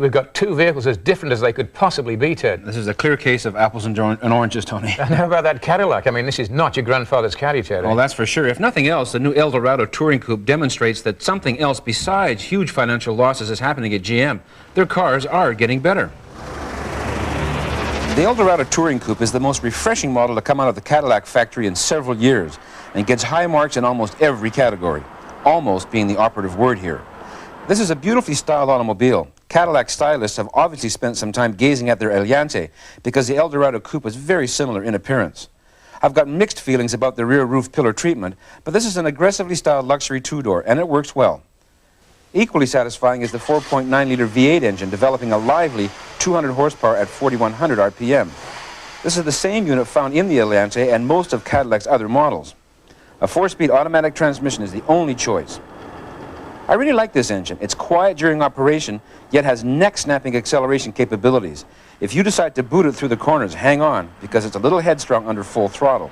we've got two vehicles as different as they could possibly be, Ted. This is a clear case of apples and oranges, Tony. And how about that Cadillac? I mean, this is not your grandfather's Caddy, Ted. Well, that's for sure. If nothing else, the new Eldorado Touring Coupe demonstrates that something else besides huge financial losses is happening at GM. Their cars are getting better. The Eldorado Touring Coupe is the most refreshing model to come out of the Cadillac factory in several years and gets high marks in almost every category, almost being the operative word here. This is a beautifully styled automobile. Cadillac stylists have obviously spent some time gazing at their Eliante because the Eldorado Coupe is very similar in appearance. I've got mixed feelings about the rear roof pillar treatment, but this is an aggressively styled luxury two-door, and it works well. Equally satisfying is the 4.9-liter V8 engine developing a lively 200 horsepower at 4,100 RPM. This is the same unit found in the Eliante and most of Cadillac's other models. A 4-speed automatic transmission is the only choice. I really like this engine. It's quiet during operation, yet has neck-snapping acceleration capabilities. If you decide to boot it through the corners, hang on, because it's a little headstrong under full throttle.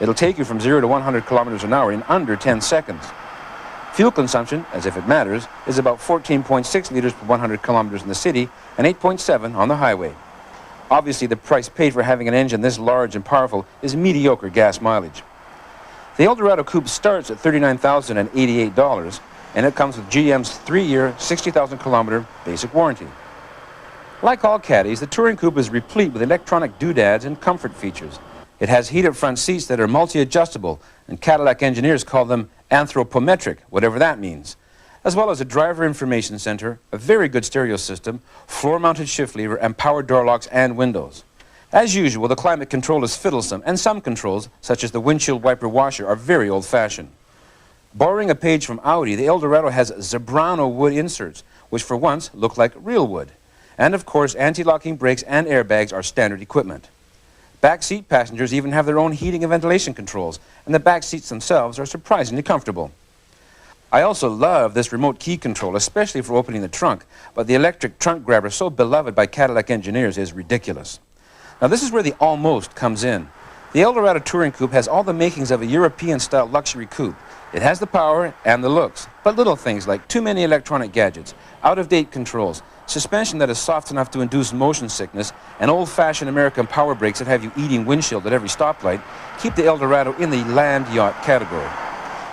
It'll take you from 0 to 100 kilometers an hour in under 10 seconds. Fuel consumption, as if it matters, is about 14.6 liters per 100 kilometers in the city and 8.7 on the highway. Obviously, the price paid for having an engine this large and powerful is mediocre gas mileage. The Eldorado Coupe starts at $39,088, and it comes with GM's 3-year, 60,000-kilometer basic warranty. Like all Caddies, the Touring Coupe is replete with electronic doodads and comfort features. It has heated front seats that are multi-adjustable, and Cadillac engineers call them anthropometric, whatever that means, as well as a driver information center, a very good stereo system, floor-mounted shift lever, and power door locks and windows. As usual, the climate control is fiddlesome, and some controls, such as the windshield wiper washer, are very old-fashioned. Borrowing a page from Audi, the Eldorado has Zebrano wood inserts, which for once look like real wood. And of course, anti-locking brakes and airbags are standard equipment. Back seat passengers even have their own heating and ventilation controls, and the back seats themselves are surprisingly comfortable. I also love this remote key control, especially for opening the trunk, but the electric trunk grabber, so beloved by Cadillac engineers, is ridiculous. Now this is where the almost comes in. The Eldorado Touring Coupe has all the makings of a European-style luxury coupe. It has the power and the looks, but little things like too many electronic gadgets, out-of-date controls, suspension that is soft enough to induce motion sickness, and old-fashioned American power brakes that have you eating windshield at every stoplight keep the Eldorado in the land yacht category.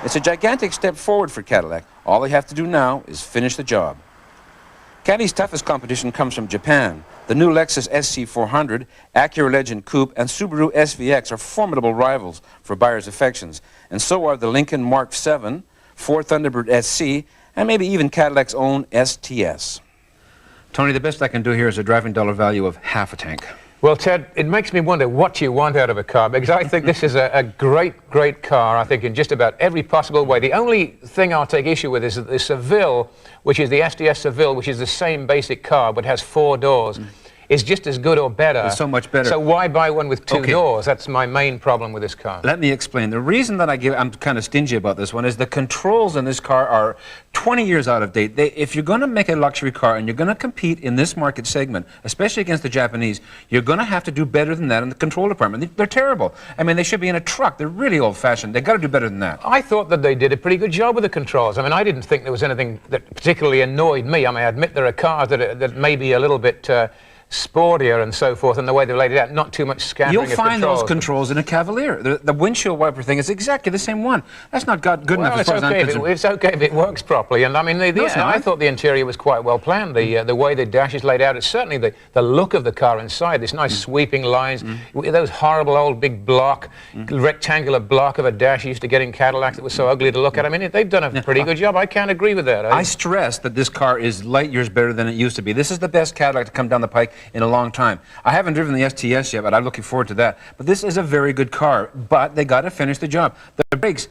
It's a gigantic step forward for Cadillac. All they have to do now is finish the job. Caddy's toughest competition comes from Japan. The new Lexus SC400, Acura Legend Coupe, and Subaru SVX are formidable rivals for buyers' affections, and so are the Lincoln Mark 7, Ford Thunderbird SC, and maybe even Cadillac's own STS. Tony, the best I can do here is a driving dollar value of half a tank. Well, Ted, it makes me wonder what you want out of a car, because I think this is a great, great car, I think, in just about every possible way. The only thing I'll take issue with is that the Seville, which is the STS Seville, which is the same basic car but has 4 doors, is just as good or better. It's so much better. So why buy one with 2 doors? That's my main problem with this car. Let me explain. The reason that I'm kind of stingy about this one is the controls in this car are 20 years out of date. If you're going to make a luxury car and you're going to compete in this market segment, especially against the Japanese, you're going to have to do better than that in the control department. They're terrible. I mean, they should be in a truck. They're really old-fashioned. They've got to do better than that. I thought that they did a pretty good job with the controls. I mean, I didn't think there was anything that particularly annoyed me. I mean, I admit there are cars that may be a little bit sportier and so forth, and the way they laid it out, not too much scattering of controls. You'll find those controls in a Cavalier. The windshield wiper thing is exactly the same one. That's not good enough as far as I'm concerned. It's okay if it works properly. And I mean, I thought the interior was quite well planned. The way the dash is laid out, it's certainly the look of the car inside. This nice sweeping lines, those horrible old big rectangular block of a dash you used to get in Cadillacs that was so ugly to look at. I mean, they've done a pretty good job. I can't agree with that. I stress that this car is light years better than it used to be. This is the best Cadillac to come down the pike in a long time. I haven't driven the STS yet, but I'm looking forward to that. But this is a very good car, but they got to finish the job. The brakes,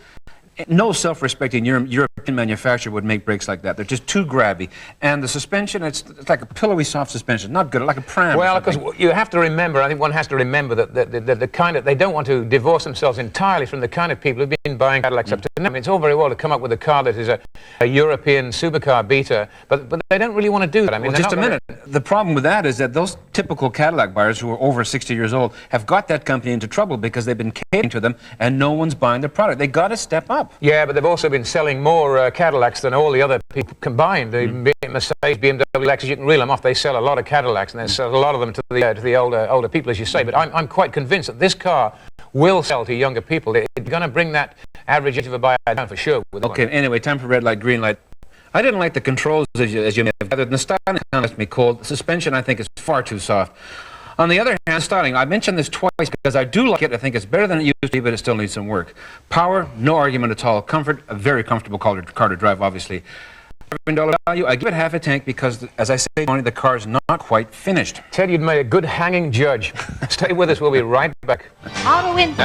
no self-respecting European manufacturer would make brakes like that. They're just too grabby. And the suspension, it's like a pillowy soft suspension, not good, like a pram. Well, because you have to remember, I think one has to remember that the kind of, they don't want to divorce themselves entirely from the kind of people who've been buying Cadillacs up to now. I mean, it's all very well to come up with a car that is a European supercar beater, but they don't really want to do that. I mean, well, just a minute. The problem with that is that those typical Cadillac buyers who are over 60 years old have got that company into trouble because they've been catering to them and no one's buying the product. They got to step up. Yeah, but they've also been selling more Cadillacs than all the other people combined. Mercedes, BMW, Lexus, you can reel them off. They sell a lot of Cadillacs, and they sell a lot of them to the older people, as you say. But I'm quite convinced that this car will sell to younger people. It's going to bring that average age of a buyer down for sure. Okay, anyway, time for red light, green light. I didn't like the controls, as you may have gathered. The styling kind of left me cold. The suspension, I think, is far too soft. On the other hand, styling, I mentioned this twice because I do like it. I think it's better than it used to be, but it still needs some work. Power, no argument at all. Comfort, a very comfortable car to drive, obviously. $7 value, I give it half a tank because, as I say, the car is not quite finished. Ted, you'd made a good hanging judge. Stay with us. We'll be right back. Auto Info.